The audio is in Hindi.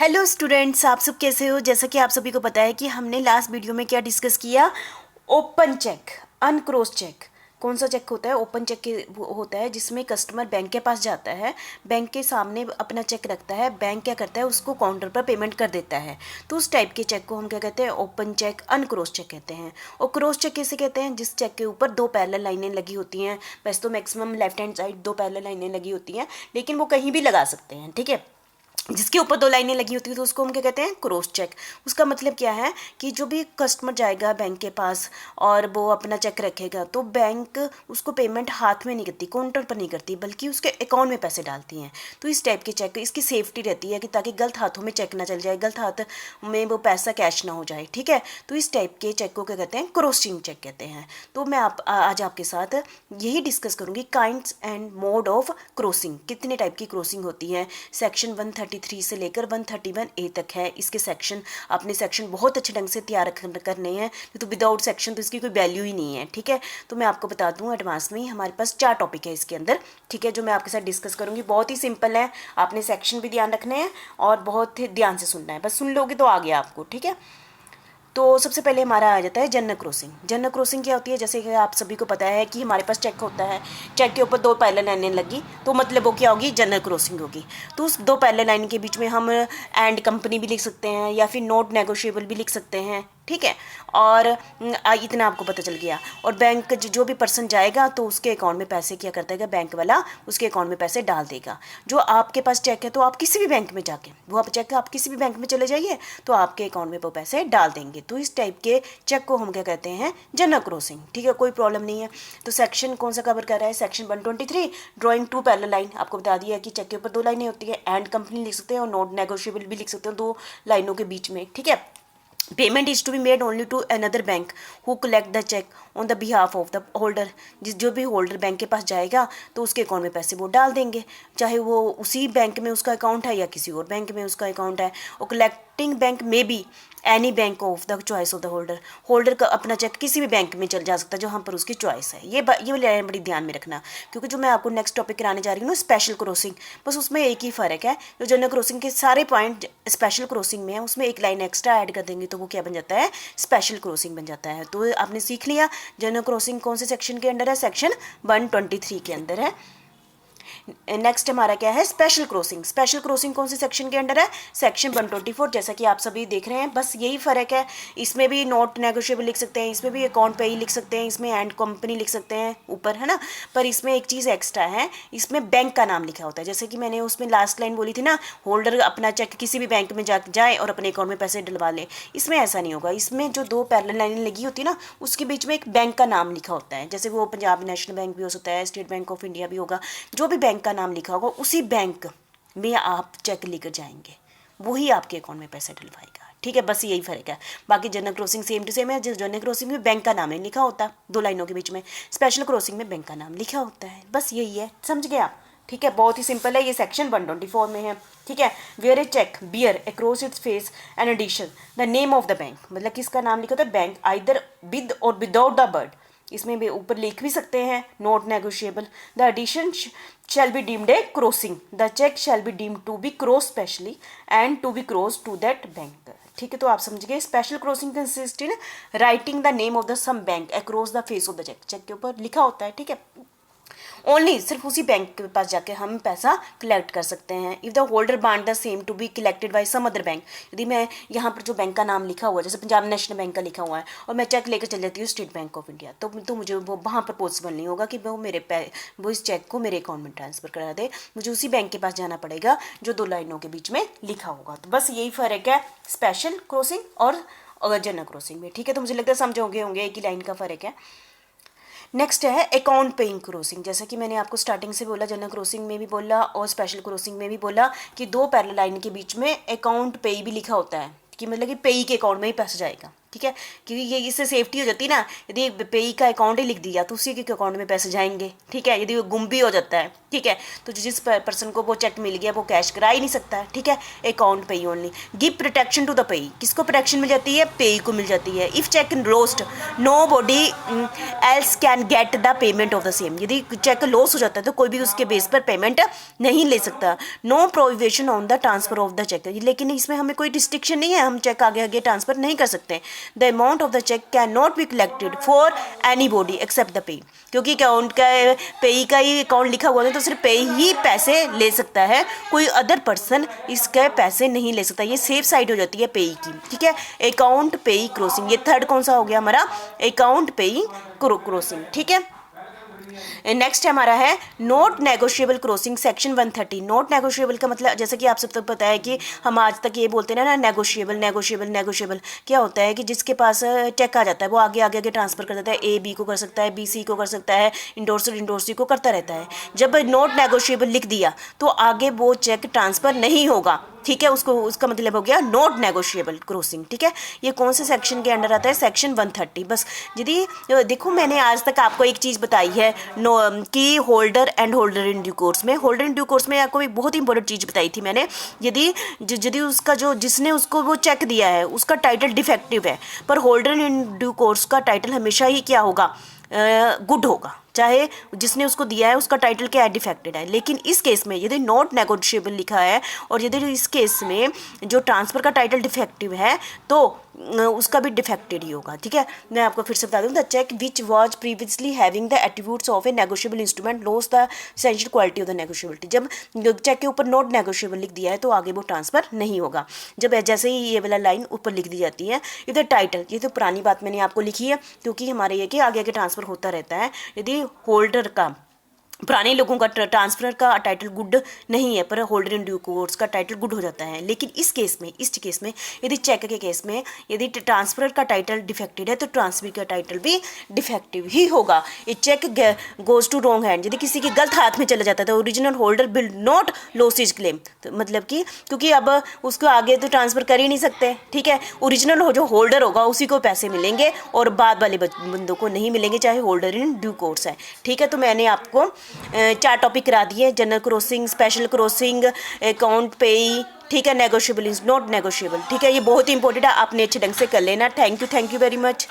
हेलो स्टूडेंट्स, आप सब कैसे हो। जैसा कि आप सभी को पता है कि हमने लास्ट वीडियो में क्या डिस्कस किया। Open cheque, uncross cheque. कौन सा चेक होता है? ओपन चेक के वो होता है जिसमें कस्टमर बैंक के पास जाता है, बैंक के सामने अपना चेक रखता है, बैंक क्या करता है उसको काउंटर पर पेमेंट कर देता है। तो उस टाइप के चेक को हम क्या कहते हैं? ओपन चेक, अनक्रॉस चेक कहते हैं। और क्रॉस चेक कैसे कहते हैं? जिस चेक के ऊपर दो पैरेलल लाइनें लगी होती हैं। वैसे तो मैक्सिमम लेफ्ट हैंड साइड दो पैरेलल लाइनें लगी होती हैं, लेकिन वो कहीं भी लगा सकते हैं, ठीक है। जिसके ऊपर दो लाइनें लगी होती है तो उसको हम क्या कहते हैं? Cross check. उसका मतलब क्या है कि जो भी कस्टमर जाएगा बैंक के पास और वो अपना चेक रखेगा तो बैंक उसको पेमेंट हाथ में नहीं करती, काउंटर पर नहीं करती, बल्कि उसके अकाउंट में पैसे डालती हैं। तो इस टाइप के चेक इसकी सेफ्टी रहती है कि ताकि गलत हाथों में चेक ना चल जाए, गलत हाथ में वो पैसा कैश ना हो जाए, ठीक है। तो इस टाइप के चेक को क्या कहते हैं? क्रॉसिंग चेक कहते हैं। तो मैं आज आपके साथ यही डिस्कस करूंगी, kinds and mode of crossing. कितने टाइप की क्रॉसिंग होती है। सेक्शन 133 से लेकर 131A तक है इसके सेक्शन। अपने सेक्शन बहुत अच्छे ढंग से तैयार करने हैं, तो विदाउट सेक्शन तो इसकी कोई वैल्यू ही नहीं है, ठीक है। तो मैं आपको बता दूं एडवांस में ही हमारे पास 4 टॉपिक है इसके अंदर, ठीक है, जो मैं आपके साथ डिस्कस करूंगी। बहुत ही सिंपल है, आपने सेक्शन भी ध्यान रखने हैं और बहुत ही ध्यान से सुनना है। बस सुन लोगे तो आ गया आपको, ठीक है। तो सबसे पहले हमारा आ जाता है जनरल क्रॉसिंग। जनरल क्रॉसिंग क्या होती है? जैसे कि आप सभी को पता है कि हमारे पास चेक होता है, चेक के ऊपर दो पैरेलल लाइनें लगी, तो मतलब वो क्या होगी? जनरल क्रॉसिंग होगी। तो उस दो पैरेलल लाइन के बीच में हम एंड कंपनी भी लिख सकते हैं या फिर नॉट नेगोशिएबल भी लिख सकते हैं, ठीक है। और इतना आपको पता चल गया। और बैंक जो भी पर्सन जाएगा तो उसके अकाउंट में पैसे क्या करता है? बैंक वाला उसके अकाउंट में पैसे डाल देगा। जो आपके पास चेक है तो आप किसी भी बैंक में जाके वो आप चेक आप किसी भी बैंक में चले जाइए तो आपके अकाउंट में वो पैसे डाल देंगे। तो इस टाइप के चेक को हम क्या कहते हैं? जनरल क्रॉसिंग, ठीक है, कोई प्रॉब्लम नहीं है। तो सेक्शन कौन सा कवर कर रहा है? Section 123, drawing two parallel line. आपको बता दिया कि चेक के ऊपर दो लाइनें होती है, एंड कंपनी लिख सकते हैं और नॉट नेगोशिएबल भी लिख सकते हैं दो लाइनों के बीच में, ठीक है। Payment is to be made only to another bank who collect the cheque on the behalf of the holder. जो भी होल्डर बैंक के पास जाएगा तो उसके अकाउंट में पैसे वो डाल देंगे, चाहे वो उसी बैंक में उसका अकाउंट है या किसी और बैंक में उसका अकाउंट है। और कलेक्टिंग बैंक में भी any bank of the choice of the holder. Holder का अपना चेक किसी भी बैंक में चल जा सकता है जो हम पर उसकी चॉइस है। ये वाली बड़ी ध्यान में रखना, क्योंकि जो मैं आपको नेक्स्ट टॉपिक कराने जा रही हूँ ना, स्पेशल क्रॉसिंग, बस उसमें एक ही फ़र्क है। जो जनरल क्रॉसिंग के सारे पॉइंट स्पेशल क्रॉसिंग में है, उसमें एक लाइन एक्स्ट्रा ऐड कर देंगे तो वो क्या बन जाता है? स्पेशल क्रॉसिंग बन जाता है। तो आपने सीख लिया जनरल क्रॉसिंग कौन से सेक्शन के अंडर है? सेक्शन 123 के अंदर है। नेक्स्ट हमारा क्या है? Special crossing. स्पेशल क्रॉसिंग कौन से सेक्शन के अंडर है? सेक्शन 124। जैसा कि आप सभी देख रहे हैं, बस यही फ़र्क है। इसमें भी नॉट नेगोशिएबल लिख सकते हैं, इसमें भी अकाउंट पे ही लिख सकते हैं, इसमें एंड कंपनी लिख सकते हैं ऊपर, है ना। पर इसमें एक चीज़ एक्स्ट्रा है, इसमें बैंक का नाम लिखा होता है। जैसे कि मैंने उसमें लास्ट लाइन बोली थी ना, होल्डर अपना चेक किसी भी बैंक में जाए और अपने अकाउंट में पैसे डलवा ले। इसमें ऐसा नहीं होगा। इसमें जो दो पैरेलल लाइनें लगी होती है ना, उसके बीच में एक बैंक का नाम लिखा होता है। जैसे वो पंजाब नेशनल बैंक भी हो सकता है, स्टेट बैंक ऑफ इंडिया भी होगा। जो भी बैंक का नाम लिखा होगा उसी बैंक में आप चेक लेकर जाएंगे, वही आपके अकाउंट में पैसा डलवाएगा, ठीक है। बस यही फर्क है। बाकी general crossing same to same है। जनरल क्रॉसिंग में बैंक का नाम नहीं लिखा होता दो लाइनों के बीच में, स्पेशल क्रॉसिंग में बैंक का नाम लिखा होता है। बस यही है, समझ गए आप? ठीक है, बहुत ही सिंपल है। ये सेक्शन 124 में है, ठीक है। Where a cheque bear across its face an addition the name of the bank, मतलब किसका नाम लिखा होता है? Bank, either with or without the word. इसमें भी ऊपर लिख भी सकते हैं not negotiable. The addition shall be deemed a crossing. The check shall be deemed to be crossed specially and to be crossed to that bank. ठीक है, तो आप समझ गए। Special crossing consist in writing the name of the some bank across the face of the cheque. Cheque के ऊपर लिखा होता है, ठीक है। ओनली सिर्फ उसी बैंक के पास जाके हम पैसा कलेक्ट कर सकते हैं। If the holder want the same to be collected by some other bank. यदि मैं यहाँ पर जो बैंक का नाम लिखा हुआ है, जैसे पंजाब नेशनल बैंक का लिखा हुआ है, और मैं चेक लेकर चल जाती हूँ स्टेट बैंक ऑफ इंडिया, तो मुझे वो वहाँ पर पॉसिबल नहीं होगा कि वो इस चेक को मेरे अकाउंट में ट्रांसफ़र करा दे। मुझे उसी बैंक के पास जाना पड़ेगा जो दो लाइनों के बीच में लिखा होगा। तो बस यही फ़र्क है स्पेशल क्रॉसिंग और जनरल क्रॉसिंग में, ठीक है। तो मुझे लगता है समझोगे होंगे, एक ही लाइन का फ़र्क है। नेक्स्ट है अकाउंट पेइंग क्रॉसिंग। जैसा कि मैंने आपको स्टार्टिंग से बोला, जनरल क्रॉसिंग में भी बोला और स्पेशल क्रॉसिंग में भी बोला कि दो पैरेलल लाइन के बीच में अकाउंट पेई भी लिखा होता है, कि मतलब कि पेई के अकाउंट में ही पैसा जाएगा, ठीक है, क्योंकि ये इससे सेफ्टी हो जाती है ना। यदि पेई का अकाउंट ही लिख दिया तो उसी के अकाउंट में पैसे जाएंगे, ठीक है। यदि वो गुम भी हो जाता है, ठीक है, तो जिस पर्सन को वो चेक मिल गया वो कैश करा ही नहीं सकता है, ठीक है। Account payee only give protection to the payee, किसको प्रोटेक्शन मिल जाती है? पेई को मिल जाती है। If cheque lost no body else can get the payment of the same, यदि चेक लॉस हो जाता है तो कोई भी उसके बेस पर पेमेंट नहीं ले सकता। No prohibition on the transfer of the cheque, लेकिन इसमें हमें कोई रिस्ट्रिक्शन नहीं है, हम चेक आगे आगे ट्रांसफर नहीं कर सकते। The amount of the cheque can not be collected for any body except the pay, क्योंकि अकाउंट का पेई का ही अकाउंट लिखा हुआ है तो सिर्फ पेई ही पैसे ले सकता है, कोई अदर पर्सन इसके पैसे नहीं ले सकता। ये सेफ साइड हो जाती है पेई की, ठीक है। अकाउंट पेई क्रॉसिंग, ये थर्ड कौन सा हो गया हमारा? अकाउंट पेई क्रॉसिंग, ठीक है। नेक्स्ट हमारा है not negotiable crossing, section 130। Not negotiable का मतलब जैसे कि आप सब तक पता है कि हम आज तक ये बोलते हैं ना नेगोशिएबल नेगोशिएबल नेगोशिएबल। क्या होता है कि जिसके पास चेक आ जाता है वो आगे आगे आगे ट्रांसफर कर देता है, ए बी को कर सकता है, बी सी को कर सकता है, इंडोर्सर इंडोर्सी को करता रहता है। जब नॉट नेगोशिएबल लिख दिया तो आगे वो चेक ट्रांसफर नहीं होगा, ठीक है। उसको उसका मतलब हो गया नॉट नेगोशिएबल क्रॉसिंग, ठीक है। ये कौन से सेक्शन के अंडर आता है? सेक्शन 130। बस यदि देखो मैंने आज तक आपको एक चीज़ बताई है कि holder and holder in due course में, होल्डर इन ड्यू कोर्स में आपको एक बहुत ही इंपॉर्टेंट चीज़ बताई थी मैंने। यदि उसका जो जिसने उसको वो चेक दिया है उसका टाइटल डिफेक्टिव है, पर होल्डर इन ड्यू कोर्स का टाइटल हमेशा ही क्या होगा? गुड होगा, चाहे जिसने उसको दिया है उसका टाइटल क्या है? डिफेक्टेड है। लेकिन इस केस में यदि नॉट नेगोशिएबल लिखा है और यदि इस केस में जो ट्रांसफ़र का टाइटल डिफेक्टिव है तो उसका भी डिफेक्टेड ही होगा, ठीक है। मैं आपको फिर से बता दूँ, the cheque which was previously having the attributes of a negotiable instrument loss the essential quality of the negotiability. जब चेक के ऊपर नॉट नेगोशिएबल लिख दिया है तो आगे वो ट्रांसफ़र नहीं होगा। जब जैसे ही ये वाला लाइन ऊपर लिख दी जाती है, इधर टाइटल, ये तो पुरानी बात मैंने आपको लिखी है क्योंकि हमारे ये कि आगे आगे ट्रांसफ़र होता रहता है। यदि होल्डर का, पुराने लोगों का ट्रांसफ़र का टाइटल गुड नहीं है पर होल्डर इन ड्यू कोर्स का टाइटल गुड हो जाता है। लेकिन इस केस में यदि चेक के केस में यदि ट्रांसफ़र का टाइटल डिफेक्टेड है तो ट्रांसफ़र का टाइटल भी डिफेक्टिव ही होगा। ये cheque goes to wrong hand, यदि किसी के गलत हाथ में चला जाता है तो original holder will not loss his claim, तो मतलब कि क्योंकि अब उसको आगे तो ट्रांसफ़र कर ही नहीं सकते, ठीक है। ओरिजिनल जो होल्डर होगा उसी को पैसे मिलेंगे और बाद वाले बंदों को नहीं मिलेंगे, चाहे होल्डर इन ड्यू कोर्स है, ठीक है। तो मैंने आपको 4 टॉपिक करा दिए, general crossing, special crossing, account पेई, ठीक है, नेगोशिएबल इज नॉट नेगोशिएबल, ठीक है। ये बहुत ही इंपॉर्टेंट है, आपने अच्छे ढंग से कर लेना। Thank you very much.